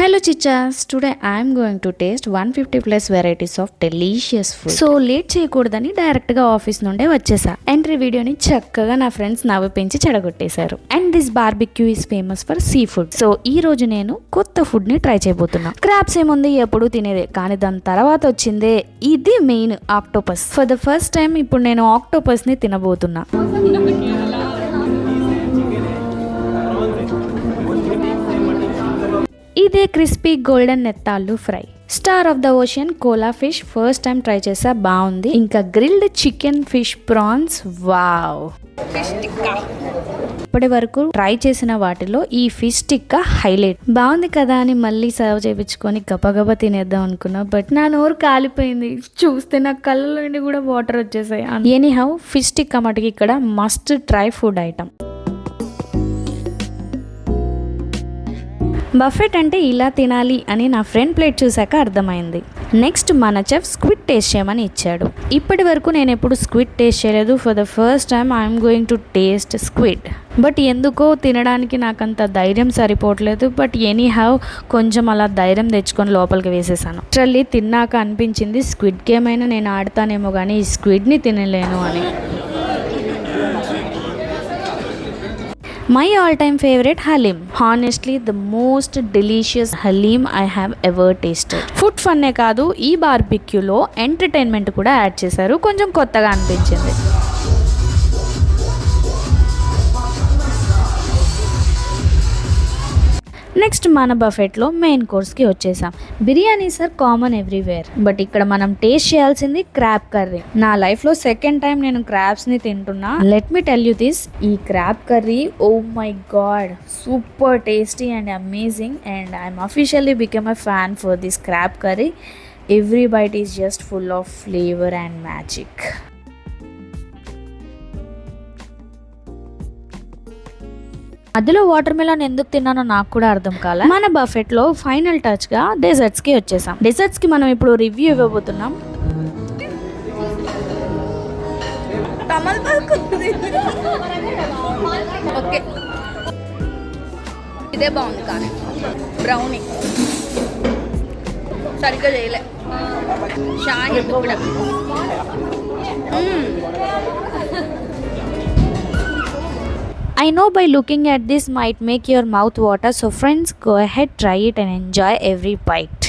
Hello chichas, today I am going to taste 150 plus varieties of delicious food. So late చేయకూడదని direct గా office నుండే వచ్చేసా. Entry వీడియోని చక్కగా నా ఫ్రెండ్స్ నవ్విపించి చెడగొట్టేశారు. And this barbecue is famous for seafood. So ఈ రోజు నేను కొత్త ఫుడ్ ని ట్రై చేయబోతున్నా. క్రాబ్స్ ఏముంది ఎప్పుడు తినేదే, కానీ దాని తర్వాత వచ్చిందే ఇది main octopus. For the first time ఇప్పుడు నేను ఆక్టోపస్ ని తినబోతున్నా. ఇదే క్రిస్పీ గోల్డెన్ నెత్తాళ్ళు fry. Star of the ocean కోలా ఫిష్ ఫస్ట్ టైం ట్రై చేసా, బాగుంది. ఇంకా grilled chicken fish prawns, wow. ఇప్పటి వరకు ట్రై చేసిన వాటిలో ఈ ఫిష్ టిక్కా హైలైట్. బాగుంది కదా అని మళ్ళీ సర్వ్ చేయించుకొని గబగబా తినేద్దాం అనుకున్నా, బట్ నా నోరు కాలిపోయింది. చూస్తే నా కళ్ళలో నుండి కూడా వాటర్ వచ్చేసాయి. ఎనీహౌ ఫిష్ టిక్కా మటుకి ఇక్కడ must try food item. Buffet అంటే ఇలా తినాలి అని నా ఫ్రెండ్ ప్లేట్ చూసాక అర్థమైంది. నెక్స్ట్ మన చెఫ్ స్క్విడ్ టేస్ట్ చేయమని ఇచ్చాడు. ఇప్పటి వరకు నేను ఎప్పుడు స్క్విడ్ టేస్ట్ చేయలేదు. For the first time I'm going to taste squid. But ఎందుకో తినడానికి నాకంత ధైర్యం సరిపోవట్లేదు. బట్ ఎనీ హ్యావ్ కొంచెం అలా ధైర్యం తెచ్చుకొని లోపలికి వేసేసాను. యాక్చువల్లీ తిన్నాక అనిపించింది స్క్విడ్ గేమ్ అయినా నేను ఆడతానేమో కానీ ఈ స్క్విడ్ని తినలేను అని. My all-time favorite halim. Honestly, the most delicious halim I have ever tasted. Food ఫన్నే కాదు, ఈ బార్బిక్యూలో ఎంటర్టైన్మెంట్ కూడా యాడ్ చేశారు. కొంచెం కొత్తగా అనిపించింది. నెక్స్ట్ మన బఫెట్లో మెయిన్ కోర్స్కి వచ్చేసాం. Biryanis are common everywhere, but ఇక్కడ మనం టేస్ట్ చేయాల్సింది క్రాబ్ కర్రీ. నా లైఫ్లో సెకండ్ టైం నేను క్రాబ్స్ని తింటున్నా. Let me tell you this, ఈ crab curry oh my god super tasty and amazing. And I'm officially become a fan for this crab curry. Every bite is just full of flavour and magic. మధ్యలో watermelon ఎందుకు తిన్నానో నాకు కూడా అర్థం కాలే. మన buffet లో final touch గా డెజర్ట్స్ కి వచ్చేసాం. డెజర్ట్స్ కి మనం ఇప్పుడు రివ్యూ ఇవ్వబోతున్నాం. ఇదే బాగుంది, కానీ బ్రౌనీ సరిగ్గా చేయలే. షాహీ కూడా I know by looking at this might make your mouth water, so friends, go ahead, try it and enjoy every bite.